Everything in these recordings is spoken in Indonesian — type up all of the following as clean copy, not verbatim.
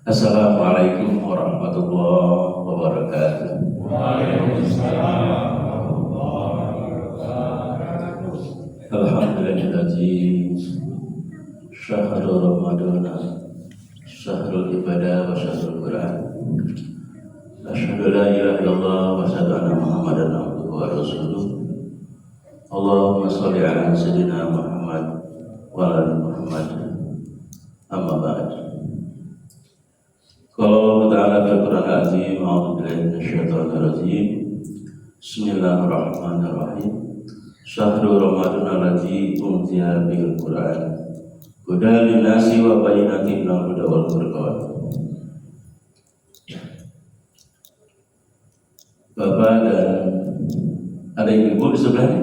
Assalamualaikum warahmatullahi wabarakatuh. Waalaikumsalam warahmatullahi wabarakatuh. Alhamdulillahi syahrul Ramadana syahrul ibadah wa syahrul Quran. Asyhadu la ilaha illallah wa asyhadu anna Muhammadan abduhu wa rasuluh. Allahumma shalli ala sayyidina Muhammad wa ala Muhammad. Amma ba'd. Qala ta'ala fil Qur'an al-azim, a'udzu billahi minasyaitonir rajim. Bismillahirrahmanirrahim. Syahrul Ramadan allazi unzila fihil Qur'an hudan lin-nasi wa bayyinatin minal huda wal furqan. Bapak dan ada ibu di sebelah?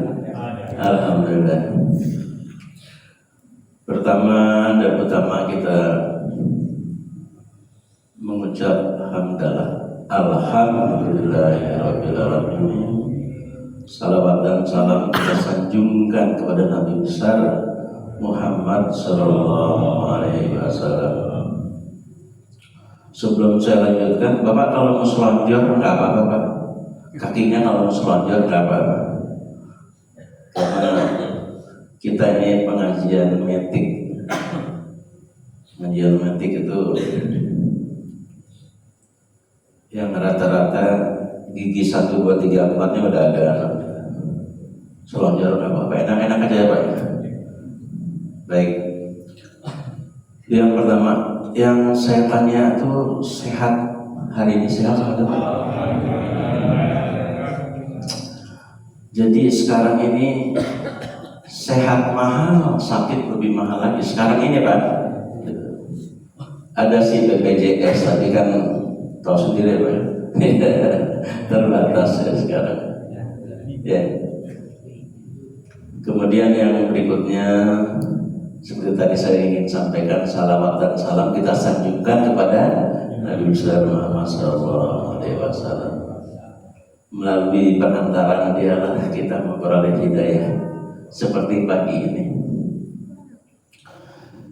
Alhamdulillah. Pertama kita mengucap hamdalah alhamdulillahirabbil alamin. Salawat dan salam kita sanjungkan kepada Nabi besar Muhammad sallallahu alaihi wasallam. Sebelum saya lanjutkan, Bapak kalau mau selonjor enggak apa-apa, Pak. Kakinya kalau mau selonjor enggak apa-apa. Karena kita ini pengajian metik. Pengajian metik itu yang rata-rata gigi 1, 2, 3, 4 nya udah ada. Selonjor nggak apa-apa, enak-enak aja ya Pak. Baik. Yang pertama, yang saya tanya tuh sehat hari ini, sehat atau Pak? Jadi sekarang ini sehat mahal, sakit lebih mahal lagi. Sekarang ini Pak, ada si BPJS tapi kan tahu sendiri Pak, terbatas ya sekarang. Ya. Kemudian yang berikutnya, seperti tadi saya ingin sampaikan, salawat dan salam kita sanjungkan kepada Nabi besar Muhammad sallallahu alaihi wasallam. Melalui perantaraan dialah kita memperoleh hidayah seperti pagi ini.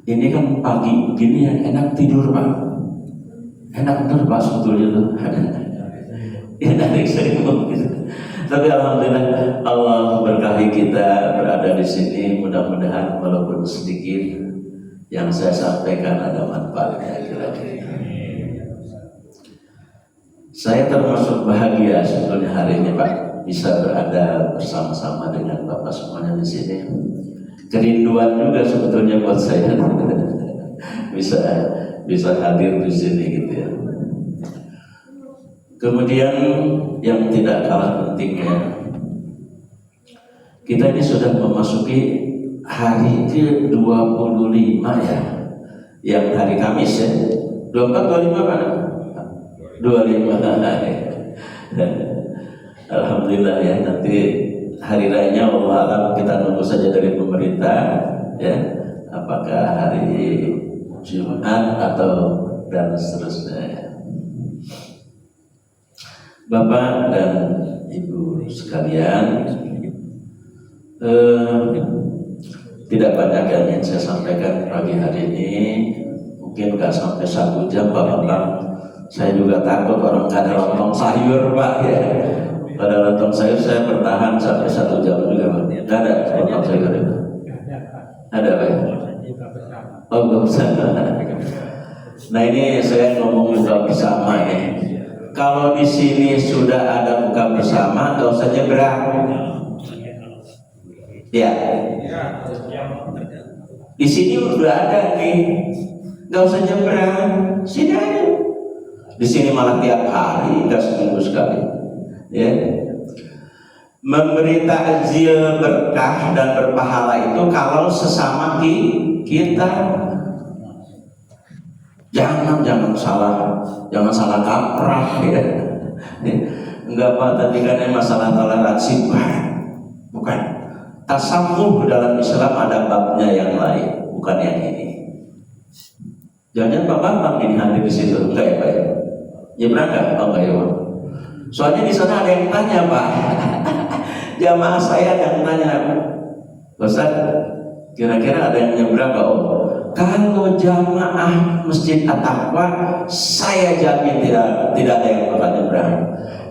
Ini kan pagi begini yang enak tidur Pak. Enak bener Pak sebetulnya tuh. Enak ekstrim gitu. Tapi alhamdulillah Allah berkahi kita berada di sini. Mudah-mudahan walaupun sedikit yang saya sampaikan ada manfaatnya kira-kira. Saya termasuk bahagia sebetulnya hari ini Pak, bisa berada bersama-sama dengan Bapak semuanya di sini. Kerinduan juga sebetulnya buat saya bisa hadir di sini gitu ya. Kemudian yang tidak kalah pentingnya, kita ini sudah memasuki hari ke-25 ya, yang hari Kamis ya. 24, 25 mana? 25 Alhamdulillah ya, nanti hari raya Allah alam kita nunggu saja dari pemerintah ya, apakah hari Jumat atau dan seterusnya. Bapak dan Ibu sekalian, tidak banyak yang ingin saya sampaikan pagi hari ini. Mungkin nggak sampai 1 jam Pak Bambang. Saya juga takut orang nggak ada lontong sayur Pak ya. Pada lontong sayur saya bertahan sampai 1 jam juga Pak. Nggak ada lontong sayur itu. Ada Pak? Oh nggak bersama. Nah ini saya ngomong buka bersama ya. Kalau di sini sudah ada buka bersama, nggak usah nyebrang. Ya. Di sini udah ada nih, nggak usah nyebrang. Sini aja. Di sini malah tiap hari, nggak seminggu sekali. Ya. Memberi takjil berkah dan berpahala itu kalau sesama kita. Jangan salah kaprah ya. Enggak Pak, tadi kan masalah toleransi bukan. Tasamuh dalam Islam ada babnya yang lain, bukan yang ini. Jangan Pak Bambang ini hadir di situ, enggak ya Pak ya? Ya berangkat, oh enggak ya Pak. Soalnya di sana ada yang tanya Pak. Jamaah saya yang tanya, Ustaz, kira-kira ada yang nyebrang nggak? Oh, Kalau jamaah Masjid At-Taqwa, saya jamin tidak ada yang bakal nyebrang,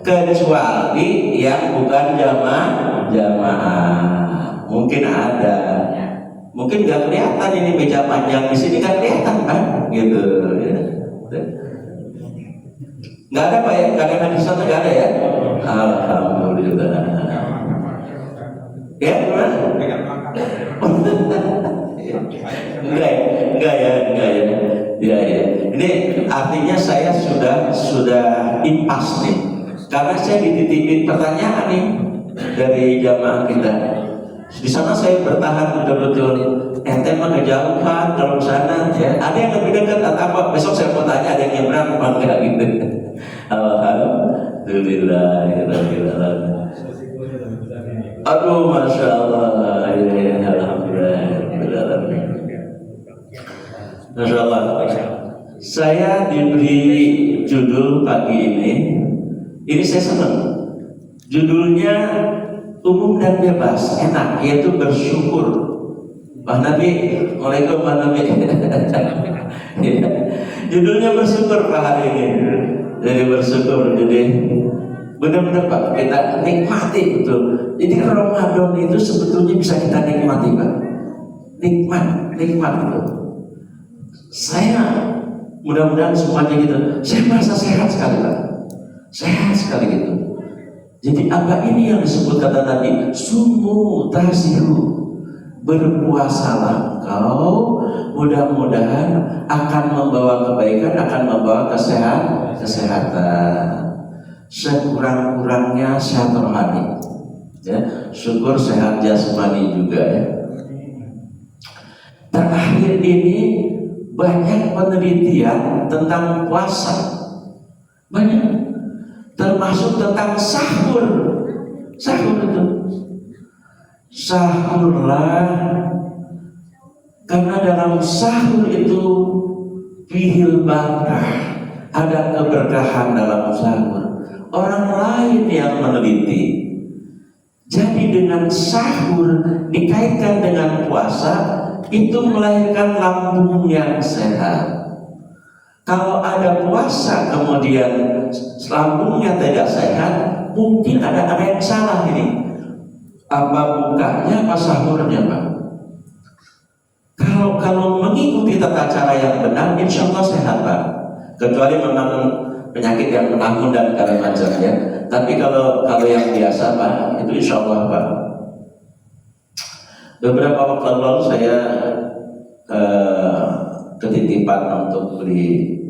kecuali yang bukan jamaah. Mungkin ada, mungkin nggak kelihatan ini meja panjang di sini, nggak kelihatan kan, gitu. Ya. Nggak ada Pak ya, nggak ada di sana, nggak ada ya. Alhamdulillah. Ya, gimana? Enggak ya. Ya. Ini artinya saya sudah impas nih, karena saya dititipin pertanyaan nih dari jamaah kita. Di sana saya bertahan betul-betul. Ente mah kejauhan kalau sana ya. Ada yang lebih dekat atau apa? Besok saya mau tanya ada yang nyebrang apa enggak gitu. Alhamdulillah. Aduh, masya Allah. Alhamdulillah. Masya Allah. Saya diberi judul pagi ini saya senang. Judulnya umum dan bebas, enak, yaitu bersyukur. Pak Nabi, Waalaikumsalam Pak Nabi. Judulnya bersyukur Pak hari ini. Jadi bersyukur, jadi benar-benar Pak, kita nikmati betul. Jadi Ramadan itu sebetulnya bisa kita nikmati Pak. Nikmat betul. Saya mudah-mudahan semuanya gitu. Saya merasa sehat sekali Pak. Sehat sekali gitu. Jadi apa ini yang disebut kata Nabi? Sumu tasiru, berpuasalah kau, mudah-mudahan akan membawa kebaikan, akan membawa kesehatan. Sekurang-kurangnya sehat rohani, ya, syukur sehat jasmani juga ya. Terakhir ini banyak penelitian tentang puasa, banyak. Termasuk tentang sahur itu. Sahurlah, karena dalam sahur itu fihil barakah, ada keberkahan dalam sahur. Orang lain yang meneliti. Jadi dengan sahur dikaitkan dengan puasa, itu melahirkan lambung yang sehat. Kalau ada puasa kemudian lambungnya tidak sehat, mungkin ada yang salah ini. Apa bukanya, apa sahurnya Pak? Kalau mengikuti tata cara yang benar, insya Allah sehat Pak. Kecuali memang penyakit yang menahun dan segala macamnya. Tapi kalau yang biasa Pak, itu insya Allah Pak. Beberapa waktu lalu saya ketitipan untuk beli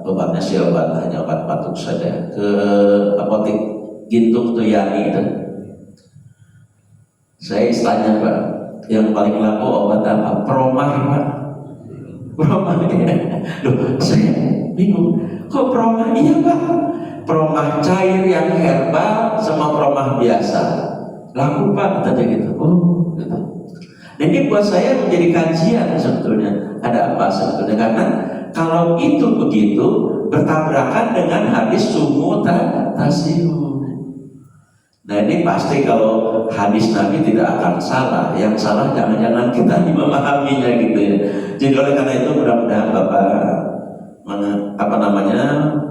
obatnya si obat, hanya obat batuk saja, ke apotek Gintung Tuyani itu. Saya istilahnya Pak, yang paling laku obat apa? Promah Pak. Promah ya. Loh, saya bingung. Kok promah? Iya Pak. Promah cair yang herbal sama promah biasa. Laku Pak, katanya gitu. Oh, gitu. Dan ini buat saya menjadi kajian sebetulnya. Ada apa sebetulnya? Karena kalau itu begitu bertabrakan dengan hadis sumu tasiru. Nah ini pasti kalau hadis Nabi tidak akan salah. Yang salah jangan-jangan kita memahaminya gitu ya. Jadi oleh karena itu mudah-mudahan Bapak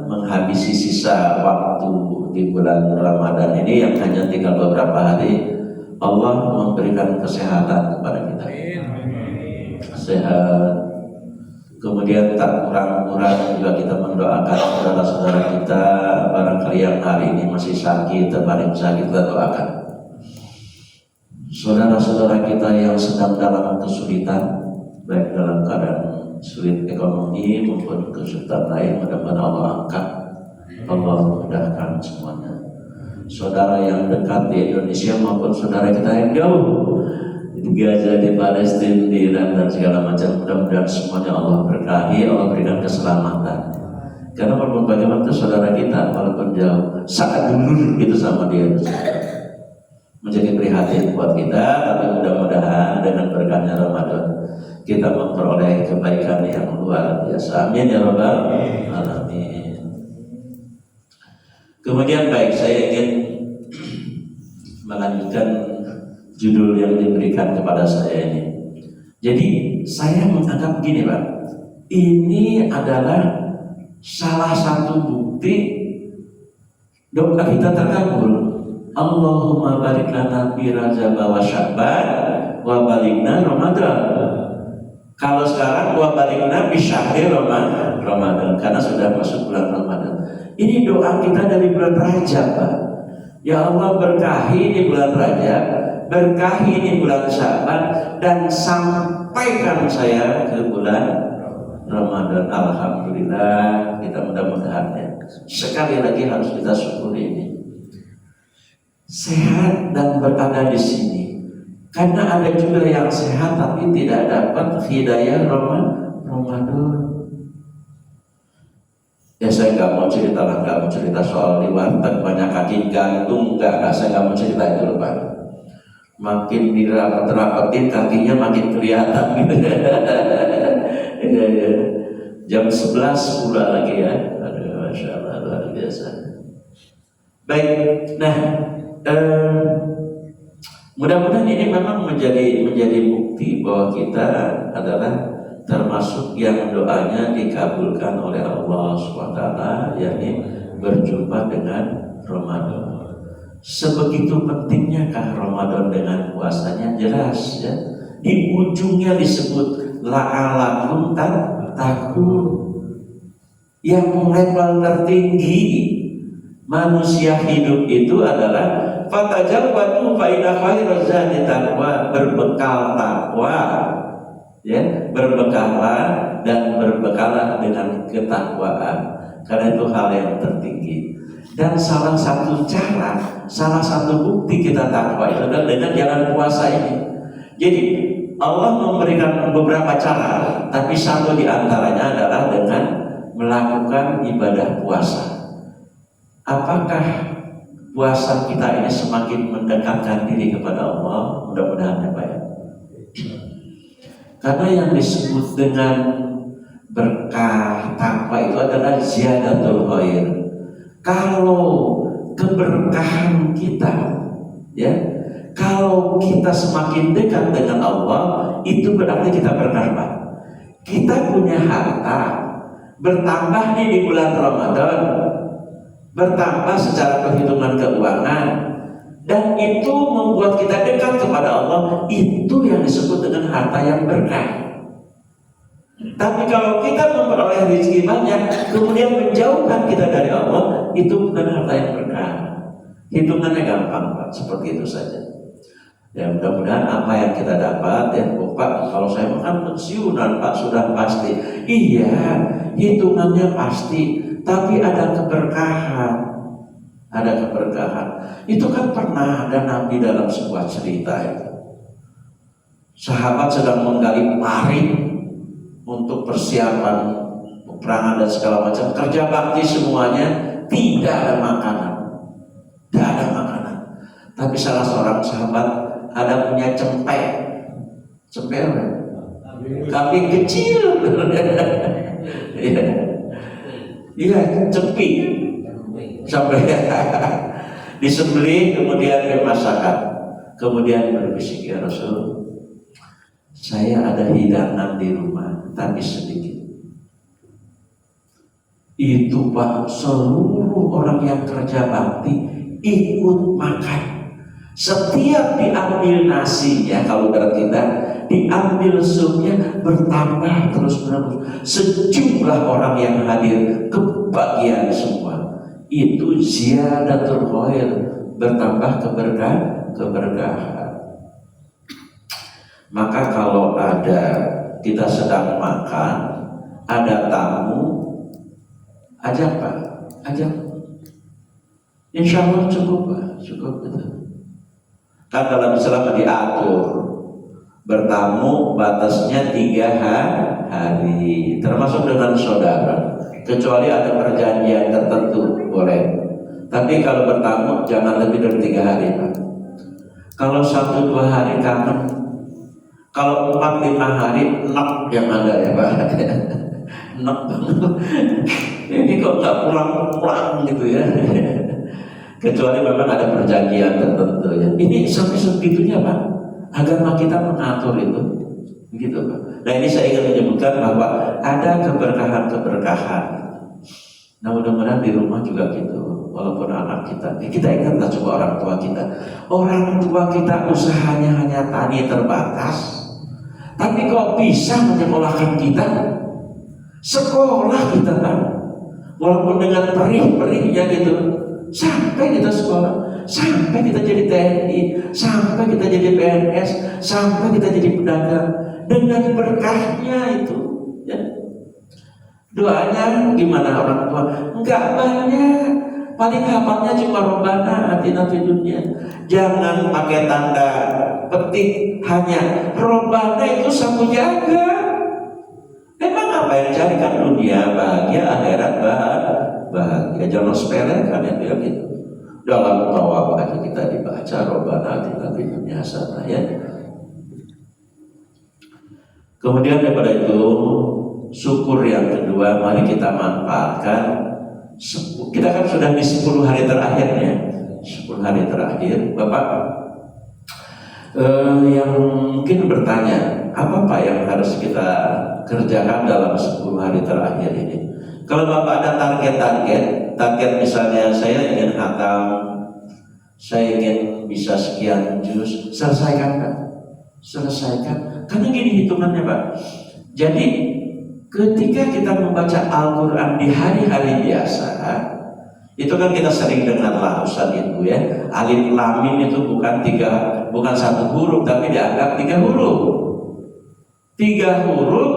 menghabisi sisa waktu di bulan Ramadan ini yang hanya tinggal beberapa hari. Allah memberikan kesehatan kepada kita. Sehat. Kemudian tak kurang-kurang juga kita mendoakan saudara-saudara kita barangkali yang hari ini masih sakit, terbaring sakit, kita doakan. Saudara-saudara kita yang sedang dalam kesulitan, baik dalam keadaan sulit ekonomi maupun kesulitan lain, mudah-mudahan Allah angkat, Allah mudahkan semuanya. Saudara yang dekat di Indonesia maupun saudara kita yang jauh di Gaza, di Palestina, di Iran dan segala macam, mudah-mudahan semuanya Allah berkahi, Allah berikan keselamatan. Karena walaupun bagaimana itu saudara kita, walaupun jauh, sangat dulu gitu sama dia, menjadi prihatin buat kita. Tapi mudah-mudahan dengan berkahnya Ramadan kita memperoleh kebaikan yang luar biasa. Amin ya Rabbal Alamin. Kemudian baik, saya ingin melanjutkan judul yang diberikan kepada saya ini. Jadi saya menganggap begini Pak, ini adalah salah satu bukti doa kita terkabul. Allahumma barik lana fi Rajab wa Sya'ban wa balikna Ramadan. Kalau sekarang wa balikna fi syahri Ramadan karena sudah masuk bulan Ramadan. Ini doa kita dari bulan Rajab Pak. Ya Allah, berkahi di bulan Rajab, berkahi di bulan Sya'ban, dan sampaikan saya ke bulan Ramadan. Alhamdulillah, kita mudah-mudahan ya. Sekali lagi harus kita syukuri ini. Sehat dan berada di sini. Karena ada juga yang sehat tapi tidak dapat hidayah Ramadan. Ya saya nggak mau cerita soal di warteg banyak kaki gantung, enggak, saya nggak mau cerita itu loh Pak. Makin dirapet-rapetin kakinya makin kelihatan gitu. Ya. Jam 11 pula lagi ya. Aduh, Masya Allah, luar biasa. Baik, nah mudah-mudahan ini memang menjadi bukti bahwa kita adalah termasuk yang doanya dikabulkan oleh Allah SWT, yakni berjumpa dengan Ramadan. Sebegitu pentingnyakah Ramadan dengan puasanya? Jelas ya. Di ujungnya disebut la'alakum tattaqun. Yang level tertinggi manusia hidup itu adalah fatajawwadu fa inna khairaz zadi taqwa, berbekal takwa. Ya, berbekallah dan berbekalah dengan ketakwaan, karena itu hal yang tertinggi. Dan salah satu cara, salah satu bukti kita takwa itu adalah dengan jalan puasa ini. Jadi Allah memberikan beberapa cara, tapi satu di antaranya adalah dengan melakukan ibadah puasa. Apakah puasa kita ini semakin mendekatkan diri kepada Allah? Mudah-mudahan ya Pak ya. Karena yang disebut dengan berkah takwa itu adalah ziyadatul khair. Kalau keberkahan kita, ya, kalau kita semakin dekat dengan Allah, itu berarti kita berkah Pak. Kita punya harta, bertambah nih di bulan Ramadan, bertambah secara perhitungan keuangan, dan itu membuat kita dekat kepada Allah. Itu yang disebut dengan harta yang berkah. Tapi kalau kita memperoleh rezeki banyak kemudian menjauhkan kita dari Allah, itu bukan harta yang berkah. Hitungannya gampang Pak, seperti itu saja. Ya mudah-mudahan apa yang kita dapat ya Pak, kalau saya makan pensiunan Pak sudah pasti. Iya, hitungannya pasti, tapi ada keberkahan. Ada keberkahan. Itu kan pernah ada Nabi dalam sebuah cerita itu. Sahabat sedang menggali parit untuk persiapan peperangan dan segala macam, kerja bakti semuanya, tidak ada makanan. Tidak ada makanan. Tapi salah seorang sahabat ada punya cempek. Cempek apa? Kambing kecil. Iya, cepi. Sampai disembelih kemudian dimasakkan, kemudian berbisik, ya Rasul, saya ada hidangan di rumah tapi sedikit. Itu Pak, seluruh orang yang kerja bakti ikut makan. Setiap diambil nasinya, kalau dari kita diambil supnya, bertambah terus menerus. Sejumlah orang yang hadir kebagian semua. Itu ziyadatul khair, bertambah keberkahan. Maka kalau ada kita sedang makan, ada tamu, ajak Pak, ajak. Insya Allah cukup Pak, cukup gitu. Kan dalam Islam diatur bertamu batasnya 3 hari, termasuk dengan saudara. Kecuali ada perjanjian tertentu boleh. Tapi kalau bertamu jangan lebih dari 3 hari Pak. Kalau 1-2 hari kangen. Kalau 4-5 hari enak yang ada ya Pak. Enak banget. Ini kok nggak pulang-pulang gitu ya. Kecuali memang ada perjanjian tertentu ya. Ini sampai segitunya Pak. Agama kita mengatur itu. Begitu Pak. Nah ini saya ingin menyebutkan bahwa ada keberkahan-keberkahan. Nah mudah-mudahan di rumah juga gitu. Walaupun anak kita ingatlah coba orang tua kita. Orang tua kita usahanya hanya tani terbatas, tapi kok bisa menyekolahkan kita? Sekolah kita kan, walaupun dengan perih-perihnya gitu, sampai kita sekolah, sampai kita jadi TNI, sampai kita jadi PNS, sampai kita jadi pedagang, dengan berkahnya itu. Ya. Doanya gimana orang tua? Enggak banyak, paling hafalnya cuma Robbana atina fid dunya. Jangan pakai tanda petik, hanya Robbana itu sapu jaga. Memang apa yang carikan dunia bahagia, akhirat bahagia. Jangan sepelekan yang bilang gitu. Dalam tawaf aja kita dibaca Robbana atina fid dunya hasanah ya. Kemudian daripada itu, syukur yang kedua, mari kita manfaatkan. Kita kan sudah di 10 hari terakhirnya, 10 hari terakhir. Bapak yang mungkin bertanya, apa Pak yang harus kita kerjakan dalam 10 hari terakhir ini? Kalau Bapak ada target misalnya saya ingin hatam, saya ingin bisa sekian juz, selesaikan Pak. Selesaikan. Karena gini hitungannya Pak. Jadi ketika kita membaca Al-Quran di hari-hari biasa, itu kan kita sering dengar lah Ustaz itu ya, alif lam mim itu bukan satu huruf, tapi dianggap 3 huruf. 3 huruf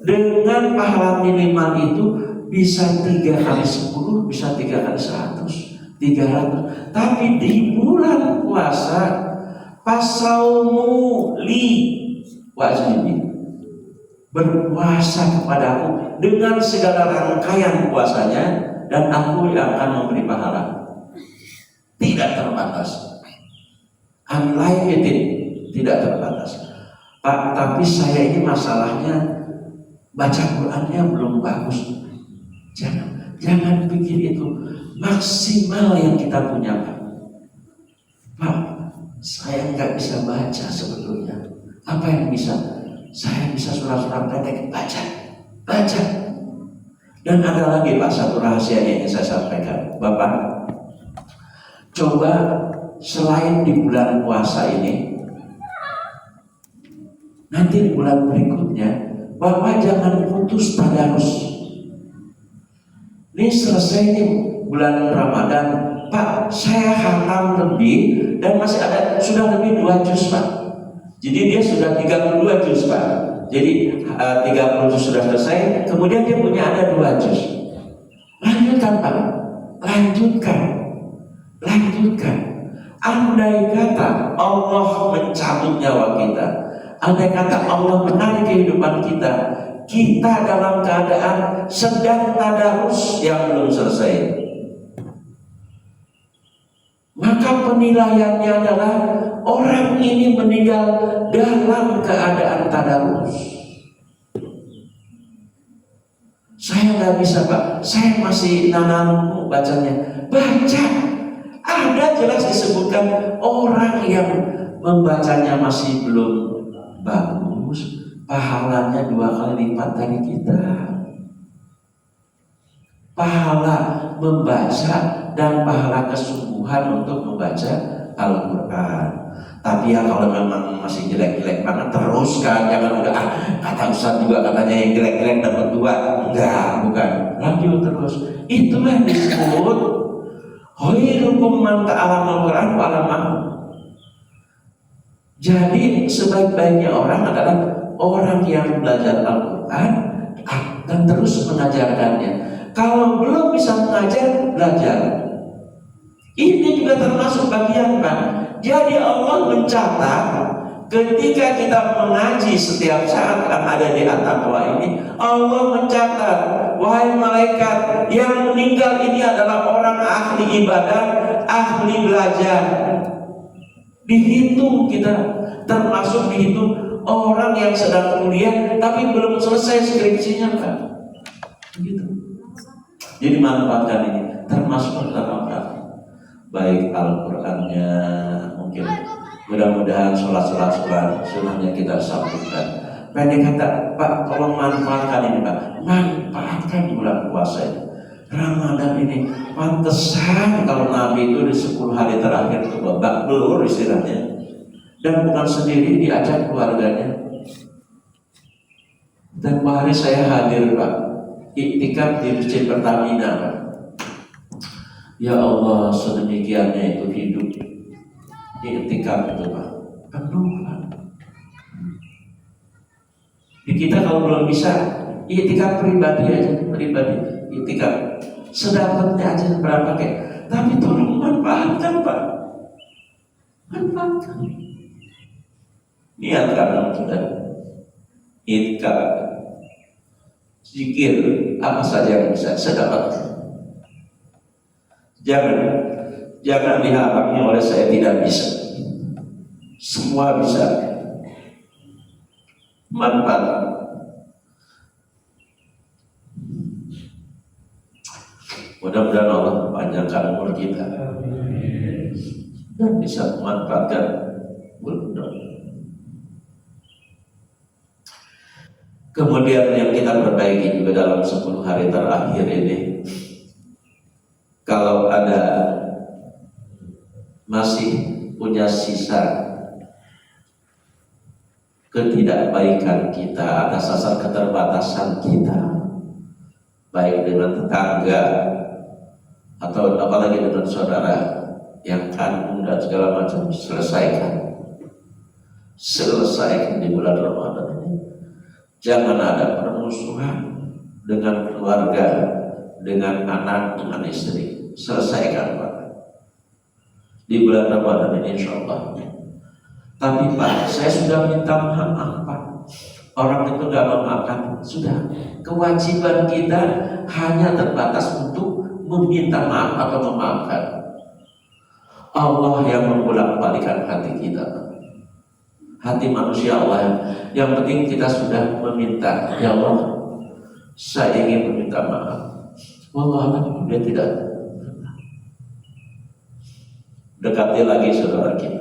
dengan pahala minimal itu bisa 3 kali 10, bisa 3 kali 100, 300. Tapi di bulan puasa, pasaumu li wajibi, berpuasa kepadaku dengan segala rangkaian puasanya, dan aku yang akan memberi pahala tidak terbatas, unlimited, tidak terbatas. Pak, tapi saya ini masalahnya baca Qurannya belum bagus. Jangan pikir itu maksimal yang kita punya Pak. Pak, saya nggak bisa baca sebetulnya. Apa yang bisa? Saya bisa surat-surat pendek, baca. Dan ada lagi Pak, satu rahasia yang ingin saya sampaikan. Bapak, coba selain di bulan puasa ini, nanti di bulan berikutnya, Bapak jangan putus tadarus. Ini selesai nih bulan Ramadan, Pak, saya hatam lebih dan masih ada, sudah lebih 2 juz Pak. Jadi dia sudah 32 juz Pak. Jadi 30 juz sudah selesai, kemudian dia punya ada 2 juz. Lanjutkan Pak, lanjutkan. Andai kata Allah mencabut nyawa kita, andai kata Allah menarik kehidupan kita, kita dalam keadaan sedang tadarus yang belum selesai, maka penilaiannya adalah orang ini meninggal dalam keadaan tadarus. Saya nggak bisa Pak, saya masih nanam bacanya. Baca, ada jelas disebutkan orang yang membacanya masih belum bagus, pahalanya 2 kali lipat dari kita. Pahala membaca dan pahala kesungguhan untuk membaca Al-Quran. Tapi ya kalau memang masih jelek-jelek banget, teruskan. Jangan udah kata Ustaz juga katanya yang jelek-jelek dapat 2. Enggak, bukan. Lanjut terus. Itulah yang disebut khairukum man ta'allama Al-Quran wa 'allamahu. Jadi sebaik-baiknya orang adalah orang yang belajar Al-Quran dan terus mengajarkannya. Kalau belum bisa mengajar, belajar. Ini juga termasuk bagian Pak. Jadi Allah mencatat ketika kita mengaji setiap saat yang ada di At-Taqwa ini, Allah mencatat, wahai malaikat, yang meninggal ini adalah orang ahli ibadah, ahli belajar. Dihitung kita, termasuk dihitung orang yang sedang kuliah tapi belum selesai skripsinya Pak. Begitu. Jadi manfaatkan ini, termasuk manfaat baik Al-Qurannya, mungkin mudah-mudahan sholat sunahnya kita sambungkan. Pendek kata, Pak, tolong manfaatkan ini Pak. Manfaatkan bulan puasa ini. Ramadan ini pantesan kalau Nabi itu di 10 hari terakhir itu babak belur istilahnya. Dan bukan sendiri, diajak keluarganya. Dan hari saya hadir Pak, iktikaf di Masjid Pertamina Pak. Ya Allah, sedemikiannya itu hidup iktikaf itu Pak, penuh Pak. Di kita kalau belum bisa iktikaf pribadi aja, iktikaf sedapatnya aja berapa kayak. Tapi tolong manfaatkan Pak, manfaatkan. Niatkan sudah iktikaf, zikir apa saja yang bisa sedapatnya. Jangan dihalangi oleh saya tidak bisa. Semua bisa. Manfaat. Mudah-mudahan Allah panjangkan umur kita dan bisa memanfaatkan bulan. Kemudian yang kita perbaiki juga dalam 10 hari terakhir ini, kalau ada masih punya sisa ketidakbaikan kita atas dasar keterbatasan kita, baik dengan tetangga atau apalagi dengan saudara yang kandung dan segala macam, selesaikan di bulan Ramadan ini. Jangan ada permusuhan dengan keluarga, dengan anak, dengan istri. Selesaikan Pak di bulan Ramadan ini insyaAllah. Tapi Pak, saya sudah minta maaf Pak, orang itu gak memaafkan. Sudah, kewajiban kita hanya terbatas untuk meminta maaf atau memaafkan. Allah yang membolak-balikan hati kita, hati manusia Allah. Yang penting kita sudah meminta, ya Allah, saya ingin meminta maaf. Wallahualam, dia tidak. Dekati lagi saudara kita.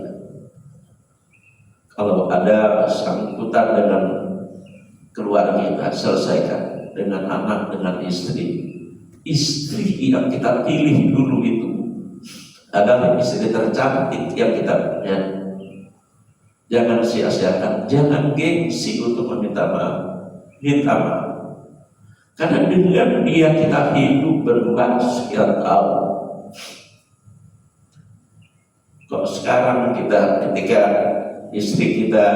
Kalau ada sangkutan dengan keluarga kita, selesaikan dengan anak, dengan istri. Istri yang kita pilih dulu itu adalah istri tercantik yang kita punya. Jangan sia-siakan, jangan gengsi untuk meminta maaf. Minta maaf. Karena dengan dia kita hidup bersekian tahun. Kok sekarang kita ketika istri kita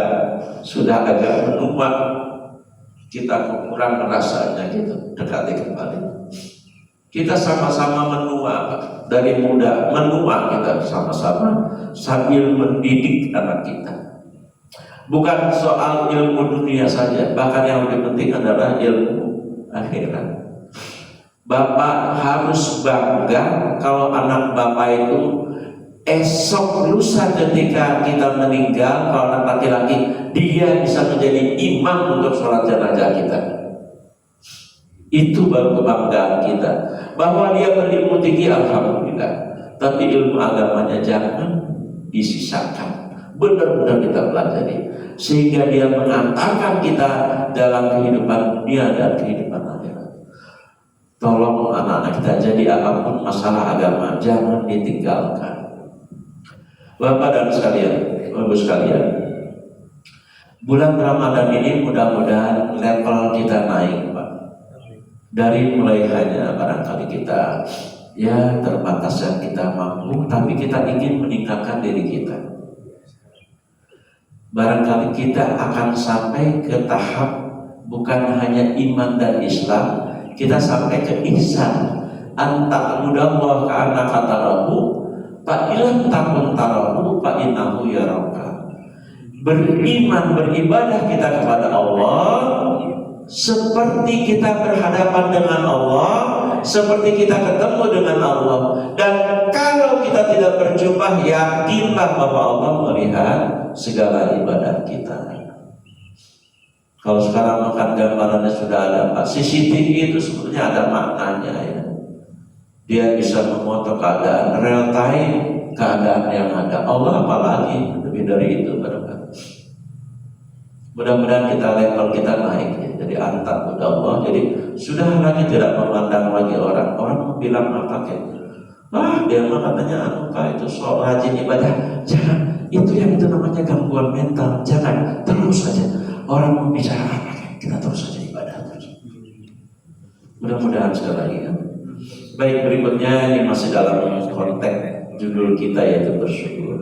sudah agak menua, kita kurang rasanya gitu, dekati kembali. Kita sama-sama menua, dari muda menua kita sama-sama sambil mendidik anak kita. Bukan soal ilmu dunia saja, bahkan yang lebih penting adalah ilmu akhirat. Bapak harus bangga kalau anak bapak itu esok lusa ketika kita meninggal, kalau anak laki-laki, dia bisa menjadi imam untuk sholat jenazah kita. Itu baru kebanggaan kita. Bahwa dia berilmu tinggi, alhamdulillah. Tapi ilmu agamanya jangan disisakan. Benar-benar kita pelajari, sehingga dia mengantarkan kita dalam kehidupan dunia dan kehidupan akhirat. Tolong anak-anak kita, jadi apapun masalah agama jangan ditinggalkan. Bapak dan sekalian, Ibu sekalian, bulan Ramadan ini mudah-mudahan level kita naik Pak. Dari mulai hanya barangkali kita ya terbatas yang kita mampu, tapi kita ingin meningkatkan diri kita. Barangkali kita akan sampai ke tahap bukan hanya iman dan Islam, kita sampai ke ihsan. Anta mudallah ka'anna katarahu Pak ilan takun tarahu Pak innahu yaraka. Beriman, beribadah kita kepada Allah seperti kita berhadapan dengan Allah, seperti kita ketemu dengan Allah. Dan kalau kita tidak berjumpa, yakinlah bahwa Allah melihat segala ibadah kita. Kalau sekarang makan gambarannya sudah ada Pak, CCTV itu sebetulnya ada maknanya ya. Dia bisa memotong keadaan real time, keadaan yang ada. Allah apalagi lebih dari itu barangkali. Mudah-mudahan level kita naik ya. Jadi antar kepada Allah. Jadi sudah lagi tidak memandang lagi orang. Orang bilang apa kayak, dia mah katanya itu soal rajin ibadah. Jangan, itu namanya gangguan mental. Jangan, terus saja. Orang membicara apa kita terus saja ibadah terus. Mudah-mudahan sekali lagi kan. Baik, berikutnya ini masih dalam konteks judul kita yaitu bersyukur.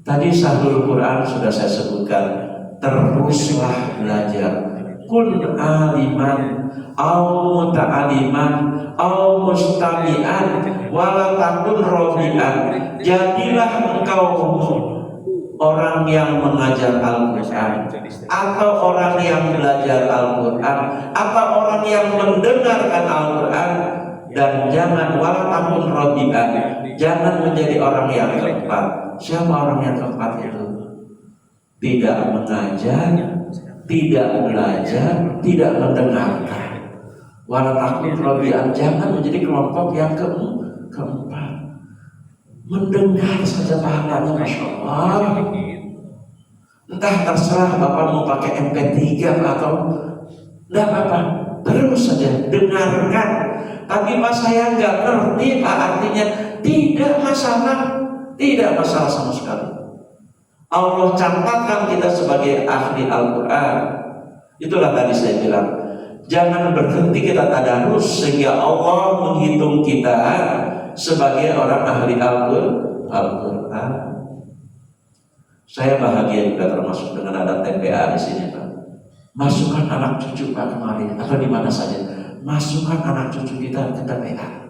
Tadi Sahrul Quran sudah saya sebutkan, teruslah belajar. Kun aliman au muta'aliman au mustami'an wala takun robi'an. Jadilah engkau orang yang mengajar Al-Quran, atau orang yang belajar Al-Quran, atau orang yang mendengarkan Al-Quran. Dan jangan wala takun robi'an, jangan menjadi orang yang keempat. Siapa orang yang keempat itu? Tidak mengajar, tidak belajar, tidak mendengarkan. Wala takun robi'an, jangan menjadi kelompok yang keempat. Mendengar saja pahalanya, Masya Allah. Entah terserah Bapak mau pakai MP3 atau tidak apa-apa, terus saja dengarkan. Tapi Pak saya nggak ngerti Pak artinya, tidak masalah, tidak masalah sama sekali. Allah catatkan kita sebagai ahli Al-Quran. Itulah tadi saya bilang, jangan berhenti kita tadarus sehingga Allah menghitung kita sebagai orang ahli Al-Quran. Saya bahagia juga termasuk dengan ada TPA di sini Pak. Masukkan anak cucu Pak kemarin atau di mana saja. Masukkan anak cucu kita ke TPA.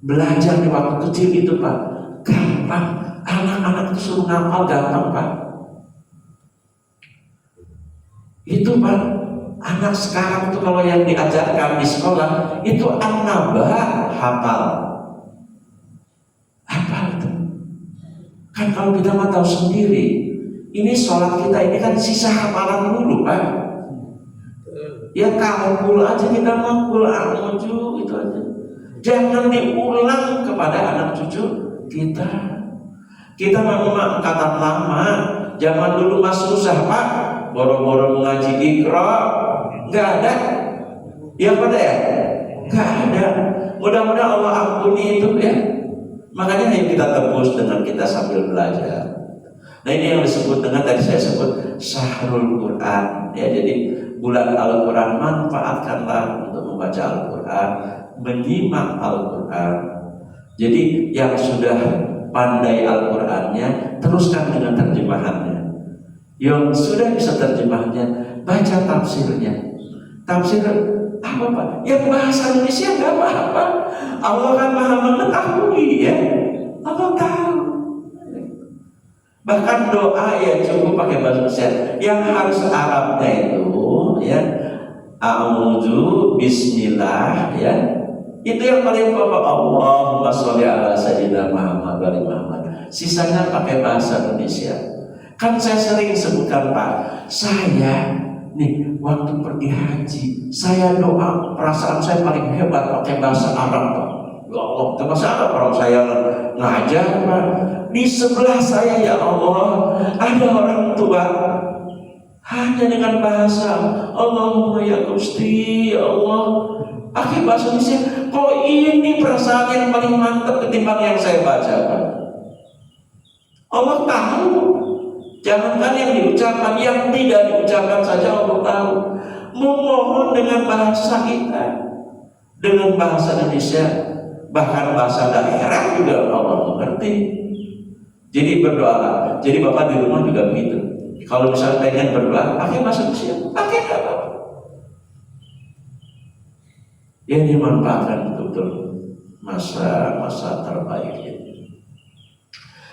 Belajar di waktu kecil itu Pak. Gampang. Anak-anak itu suruh ngapal gampang Pak. Itu Pak. Anak sekarang itu kalau yang diajarkan di sekolah itu an-naba hafal. Kan kalau kita mah tahu sendiri, ini sholat kita ini kan sisa hafalan dulu Pak. Ya kalkul aja kita mangkul amuju itu aja. Jangan diulang kepada anak cucu kita. Kita mau angkatan lama, zaman dulu mas susah Pak, boro-boro mengaji Iqra, nggak ada. Ya pada ya, nggak ada. Mudah-mudahan Allah ampuni itu ya. Makanya yang kita tebus dengan kita sambil belajar. Nah ini yang disebut dengan tadi saya sebut Syahrul Quran. Ya, jadi bulan Al-Quran, manfaatkanlah untuk membaca Al-Quran, menyimak Al-Quran. Jadi yang sudah pandai Al-Qurannya, teruskan dengan terjemahannya. Yang sudah bisa terjemahnya, baca tafsirnya. Tafsir apa Pak? Yang bahasa Indonesia nggak apa-apa. Allah kan maha mengetahui ya. Allah tahu. Bahkan doa ya cukup pakai bahasa Indonesia. Yang harus Arabnya itu ya, a'udzu bismillah ya. Itu yang paling pokok. Allahumma sholli ala sayyidina Muhammad wa ali Muhammad. Sisanya pakai bahasa Indonesia. Kan saya sering sebutkan Pak, saya nih waktu pergi haji, saya doa, perasaan saya paling hebat pakai bahasa Arab Pak. Ya Allah, pakai bahasa Arab orang saya ngajar Pak. Di sebelah saya ya Allah ada orang tua hanya dengan bahasa Allahumma ya Gusti ya Allah pakai bahasa Indonesia. Kok ini perasaan yang paling mantap ketimbang yang saya baca Pak. Allah tahu. Jangankan yang diucapkan, yang tidak diucapkan saja Allah tahu. Memohon dengan bahasa kita, dengan bahasa Indonesia, bahkan bahasa daerah juga Allah mengerti. Jadi berdoa. Jadi Bapak di rumah juga begitu. Kalau misalnya pengen berdoa, pakai bahasa Indonesia, pakai apa? Yang dimanfaatkan betul-betul masa-masa terbaik ini.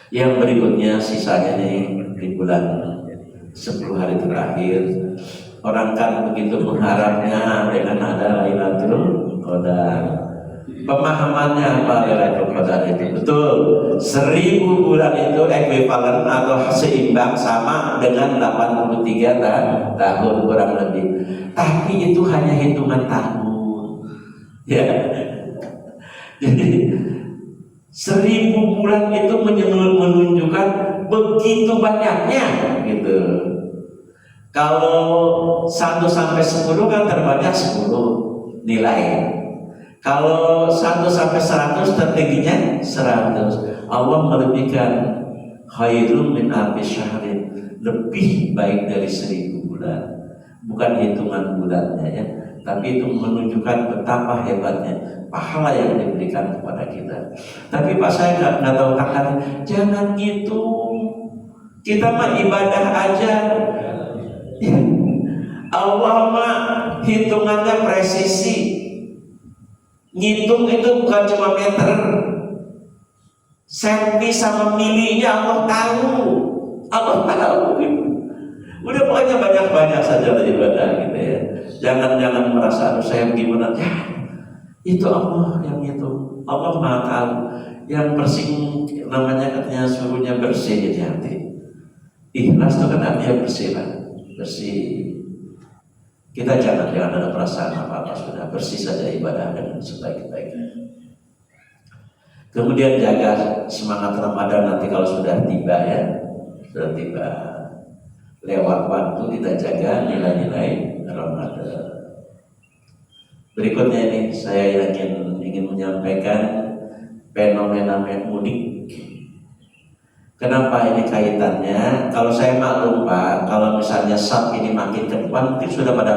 Yang berikutnya sisanya nih di bulan 10 hari terakhir, orang kan begitu mengharapnya dengan ada Lailatul Qadar. Pemahamannya apa Lailatul Qadar itu? Betul, 1000 bulan itu ekuivalen atau seimbang sama dengan 83 tahun kurang lebih. Tapi itu hanya hitungan tahun. Ya. Jadi 1000 bulan itu menunjukkan begitu banyaknya gitu. Kalau 1 sampai 10 kan terbanyak 10 nilai. Kalau 1 sampai 100 tertingginya 100. Allah melebihkan khairun min alfi syahrin, lebih baik dari 1000 bulan. Bukan hitungan bulannya ya, tapi itu menunjukkan betapa hebatnya pahala yang diberikan kepada kita. Tapi Pak, saya nggak tahu kakak, jangan gitu. Kita mah ibadah aja. Ya. Allah mah hitungannya presisi. Ngitung itu bukan cuma meter, senti sama milinya Allah tahu. Allah tahu. Udah pokoknya banyak-banyak saja ibadah gitu ya. Jangan merasa aduh saya gimana ya. Itu Allah yang itu. Allah Maha tahu. Yang bersih namanya katanya suruhnya bersih di hati. Ikhlas itu kan artinya bersih lah. Bersih. Kita jangan ada perasaan apa-apa, sudah bersih saja ibadah dengan sebaik-baiknya. Kemudian jaga semangat Ramadan nanti kalau sudah tiba ya. Sudah tiba. Lewat waktu kita jaga nilai-nilai Ramadan. Berikutnya ini saya ingin menyampaikan fenomena mudik. Kenapa ini kaitannya? Kalau saya maklum Pak, kalau misalnya SAP ini makin ke depan mungkin sudah pada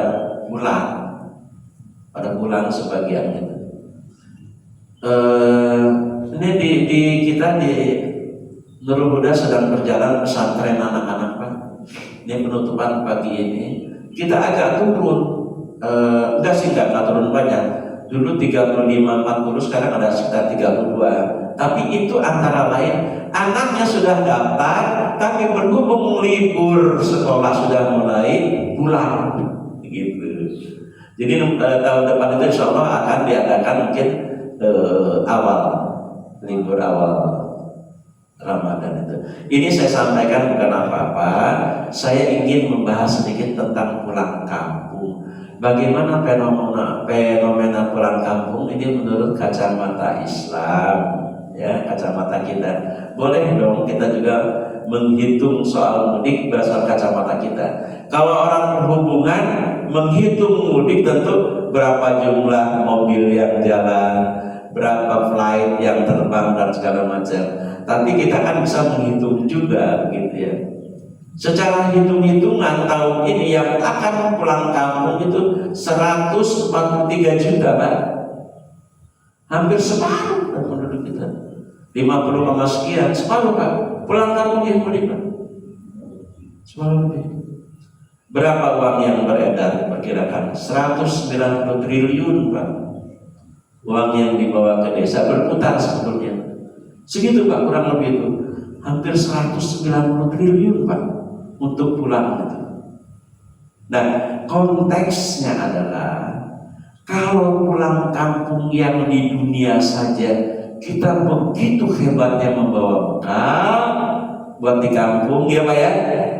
pulang sebagian gitu. Ini di kita di Nurul Huda sedang berjalan pesantren anak-anak Pak. Ini penutupan pagi ini kita agak turun, enggak turun banyak. Dulu 35-40, sekarang ada sekitar 32. Tapi itu antara lain anaknya sudah daftar, tapi berhubung libur sekolah sudah mulai pulang, gitu. Jadi tahun depan itu insya Allah akan diadakan mungkin libur awal Ramadan itu. Ini saya sampaikan bukan apa-apa. Saya ingin membahas sedikit tentang pulang kampung. Bagaimana fenomena pulang kampung ini menurut kacamata Islam, ya kacamata kita. Boleh dong kita juga menghitung soal mudik berdasarkan kacamata kita. Kalau orang berhubungan menghitung mudik tentu berapa jumlah mobil yang jalan, berapa flight yang terbang dan segala macam. Tapi kita kan bisa menghitung juga gitu ya. Secara hitung-hitungan tahun ini yang akan pulang kampung itu 143 juta Pak. Hampir separuh penduduk kita. 50, sekian, separuh Pak. Pulang kampung yang mudik Pak. Separuh lebih. Berapa uang yang beredar perkirakan? 190 triliun Pak. Uang yang dibawa ke desa berputar sebetulnya. Segitu Pak, kurang lebih itu. Hampir 190 triliun Pak untuk pulang itu. Nah, konteksnya adalah kalau pulang kampung yang di dunia saja kita begitu hebatnya membawa bekal buat di kampung ya Pak ya.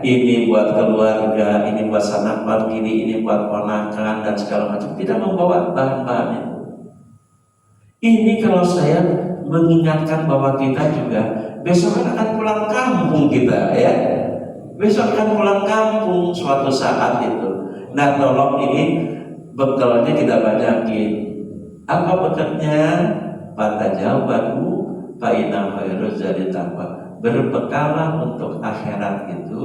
Ini buat keluarga, ini buat sanak famili, ini buat ponakan dan segala macam. Kita membawa bahan-bahan itu. Ini kalau saya mengingatkan bahwa kita juga besok akan pulang kampung kita ya. Besok akan pulang kampung suatu saat itu. Nah tolong ini bekalnya kita banyakin. Apa bekalnya? Fatajawwadu fa inna khairuz zadi taqwa. Berbekalah untuk akhirat itu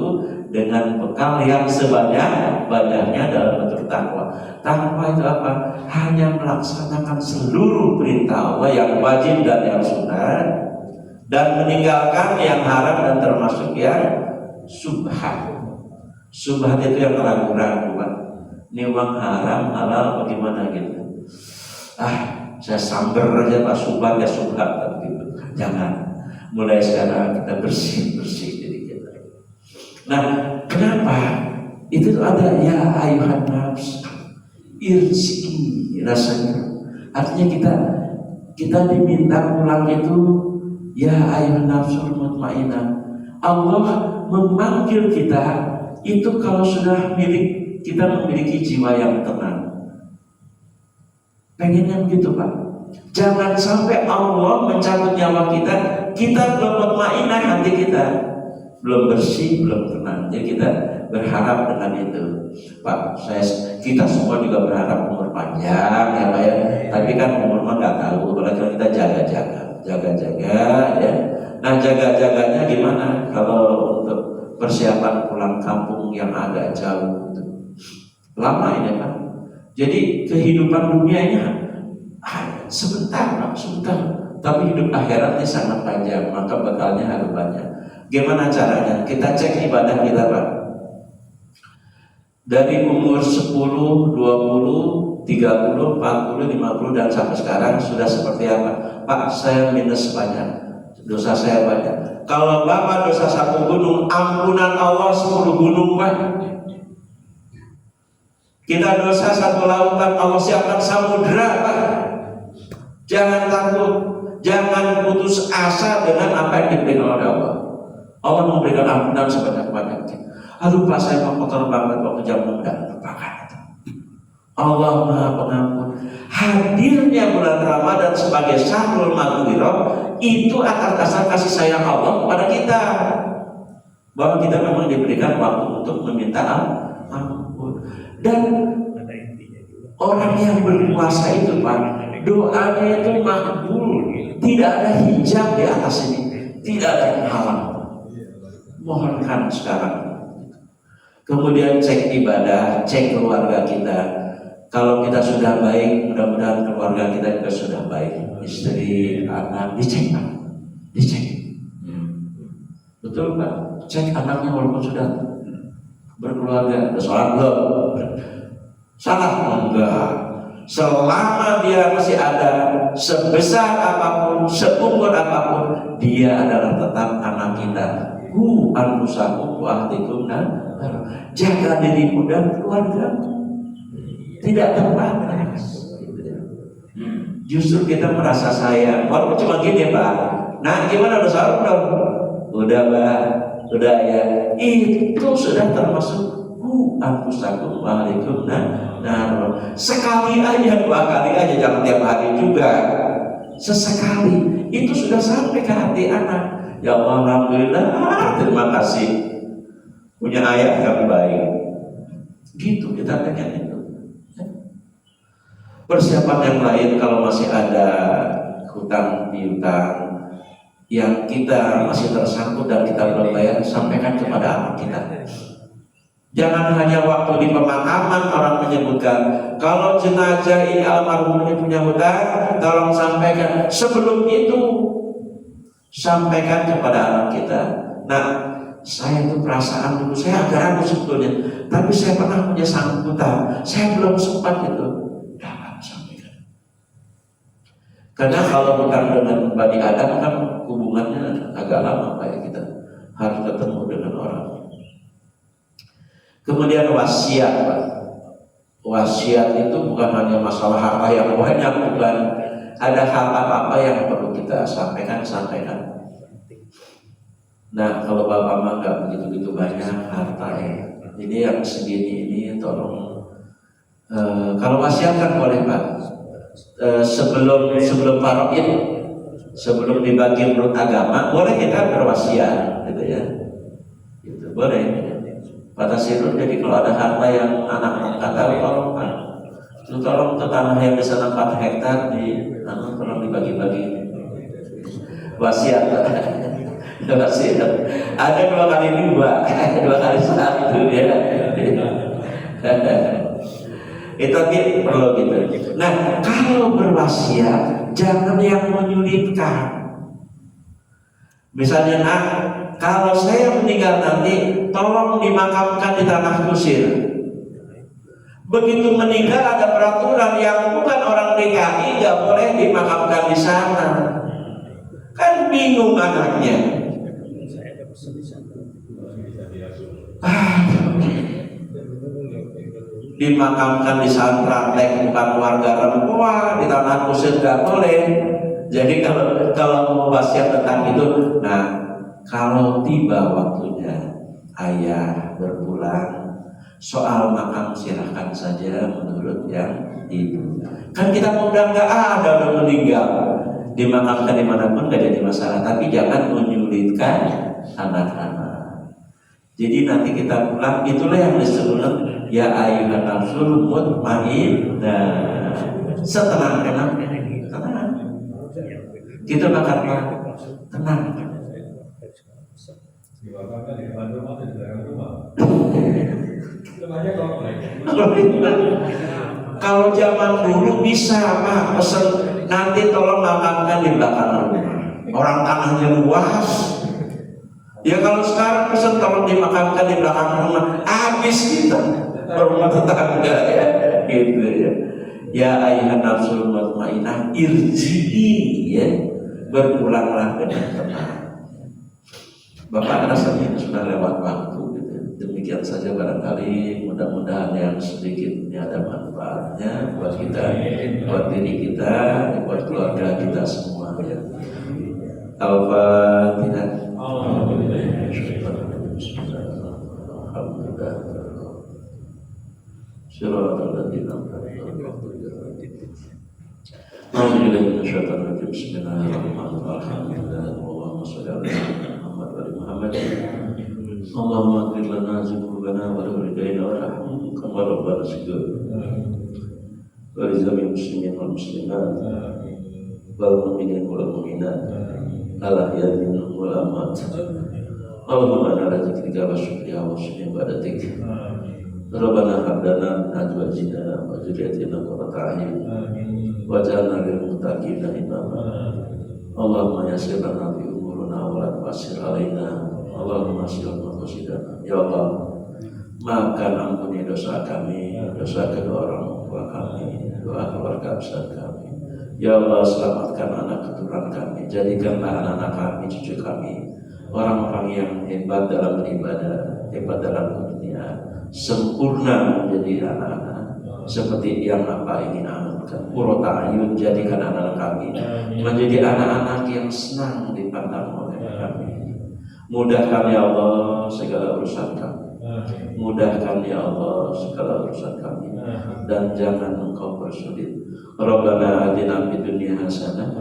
dengan bekal yang sebanyak-banyaknya dalam bentuk takwa. Takwa itu apa? Hanya melaksanakan seluruh perintah Allah yang wajib dan yang sunat, dan meninggalkan yang haram dan termasuk yang subhat. Subhat itu yang ragu-ragu Pak. Ini uang haram, halal, bagaimana gitu. Saya sambar aja Pak, subhat ya subhat gitu. Jangan. Mulai sekarang kita bersih diri kita. Nah, kenapa? Itu ada ya ayuhan nafs irji'i rasanya. Artinya kita diminta pulang itu ya ayuhan nafsul mutmainnah. Allah memanggil kita itu kalau sudah kita memiliki jiwa yang tenang. Pengennya begitu Pak. Jangan sampai Allah mencabut nyawa kita belum mutmainnah hati kita, belum bersih, belum tenang. Jadi kita berharap dengan itu, Pak. Kita semua juga berharap umur panjang ya Pak ya. Tapi kan umur mah nggak tahu, kalau kita jaga-jaga ya. Nah jaga-jaganya gimana? Kalau untuk persiapan pulang kampung yang agak jauh itu lama ini Pak. Jadi kehidupan dunianya sebentar Pak, sebentar. Tapi hidup akhiratnya sangat panjang, maka bekalnya harus banyak. Gimana caranya? Kita cek ibadah kita Pak. Dari umur 10, 20, 30, 40, 50 dan sampai sekarang sudah seperti apa? Pak, saya minus banyak, dosa saya banyak. Kalau Bapak dosa 1 gunung, ampunan Allah 10 gunung Pak. Kita dosa 1 lautan, Allah siapkan samudera Pak. Jangan takut, jangan putus asa dengan apa yang diberikan oleh Allah. Allah memberikan ampunan sebanyak-banyaknya. Aduh Pak, saya mau kotor banget waktu jam muda. Lupakan itu. Allah Maha Pengampun. Hadirnya bulan Ramadan sebagai syahrul maghfirah itu atas dasar kasih sayang Allah kepada kita. Bahwa kita memang diberikan waktu untuk meminta ampun. Dan orang yang berpuasa itu Pak, doanya itu makbul. Tidak ada hijab di atas ini, tidak ada penghalang. Mohonkan sekarang. Kemudian cek ibadah, cek keluarga kita. Kalau kita sudah baik, mudah-mudahan keluarga kita juga sudah baik. Istri, anak, dicek Pak, dicek. Betul Pak, cek anaknya walaupun sudah berkeluarga, sholat belum? Salah enggak. Selama dia masih ada, sebesar apapun, seumur apapun, dia adalah tetap anak kita. Anfusakum wa ahlikum nar. Jaga dirimu dan keluargamu, tidak terbatas. Justru kita merasa sayang, walaupun cuma gini Pak. Nah gimana udah sahur dong? Udah Pak, udah ya. Itu sudah termasuk anfusakum wa ahlikum nar. Sekali aja, 2 kali aja, jangan tiap hari juga. Sesekali itu sudah sampai ke hati anak. Ya Allah, alhamdulillah, terima kasih punya ayah yang baik. Gitu kita pengen itu. Persiapan yang lain kalau masih ada hutang piutang yang kita masih tersangkut dan kita belum bayar, sampaikan kepada anak kita. Jangan hanya waktu di pemakaman orang menyebutkan kalau jenazah ini almarhum ini punya hutang, tolong sampaikan. Sebelum itu sampaikan kepada anak kita. Nah, saya itu perasaan dulu saya agak ragu sebetulnya, tapi saya pernah punya sangkutan, saya belum sempat itu. Dapat sampaikan. Karena kalau hutang dengan Bani Adam kan hubungannya agak lama Pak ya, kita harus ketemu dengan orang. Kemudian wasiat Pak. Wasiat itu bukan hanya masalah harta yang banyak, bukan. Ada hal apa-apa yang perlu kita sampaikan. Nah kalau Bapak mah nggak begitu banyak harta ya. Jadi yang segini ini tolong. Kalau wasiat kan boleh Pak. Sebelum paroid, sebelum dibagi menurut agama, boleh kita berwasiat, gitu ya. Gitu boleh. Batasirun. Jadi kalau ada harta yang anak-anak kata, tolong Pak. Tolong ke tanah yang di sana 4 hektar tolong dibagi-bagi. Wasiat. Wasiat. Ada 2 kali 2, 2 kali 1 ya. Itu perlu gitu. Nah, kalau berwasiat jangan yang menyulitkan. Misalnya, nah, kalau saya meninggal nanti, tolong dimakamkan di tanah kusir. Begitu meninggal ada peraturan yang bukan orang DKI nggak boleh dimakamkan di sana. Kan bingung anaknya. Dimakamkan di Santratek bukan warga Rempoa, di tanah kusir nggak boleh. Jadi kalau mau wasiat tentang itu, nah kalau tiba waktunya ayah berpulang, soal makam silahkan saja menurut yang ibu. Kan kita mudah nggak ada udah meninggal, dimakamkan dimanapun nggak jadi masalah. Tapi jangan menyulitkan anak-anak. Jadi nanti kita pulang, itulah yang disebut ya ayyuhan nafsul mutmainnah. Setelah tenang, kita bakal tenang. Kalau zaman dulu bisa Pak pesen nanti tolong makamkan di belakang rumah. Orang tanahnya luas. Ya kalau sekarang pesen tolong dimakamkan di belakang rumah, habis kita rumah tetangga ya, gitu ya. Ya ayyuhan nafsul mutmainnah irji'i ya, berpulanglah dengan tenang. Bapak rasanya sudah lewat waktu gitu. Demikian saja barangkali, mudah-mudahan yang sedikit ini ada manfaatnya buat kita, buat diri kita, buat keluarga kita semua ya. Al-Fatihah. Allahumma ighfir lana dzunubana wa liwalidayna warhamhum kama rabbayana shighara wa li jami'il muslimin wal muslimat wal mu'minin wal mu'minat al ahya'i minhum wal amwat. Allahumma ala dzikrika wa syukrika wa husni ibadatik. Rabbana hab lana min azwajina wa dhurriyyatina qurrata a'yun waj'alna lil muttaqina imama. Allahumma yassir lana fi umurina wa la tu'assir alaina. Allahumma sholli wa sallim. Ya Allah, maafkan ampuni dosa kami, dosa kedua orang tua kami, doa keluarga besar kami. Ya Allah, selamatkan anak keturunan kami, jadikanlah anak-anak kami, cucu kami orang-orang yang hebat dalam beribadah, hebat dalam dunia, sempurna menjadi anak-anak seperti yang Bapak ingin amalkan. Qurrata a'yun, jadikan anak-anak kami menjadi anak-anak yang senang dipandang oleh kami. Mudahkan ya Allah segala urusan kami. Mudahkan ya Allah segala urusan kami. Dan jangan Engkau persulit. Rabbana atina fid dunya hasanah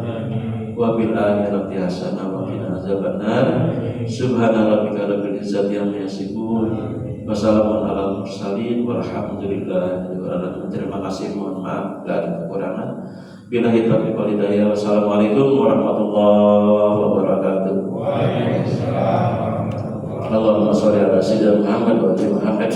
wa fil akhirati hasanah wa qina azabannar. Subhana rabbika rabbil izzati amma yasifun. Wassalamun ala mursalin walhamdulillahi rabbil alamin. Terima kasih, mohon maaf dan kekurangan. Billahi taufiq wal hidayah. Wassalamualaikum warahmatullahi wabarakatuh. Waalaikumsalam warahmatullahi wabarakatuh. Allahumma sholli ala sayyidina Muhammad wa ali Muhammad.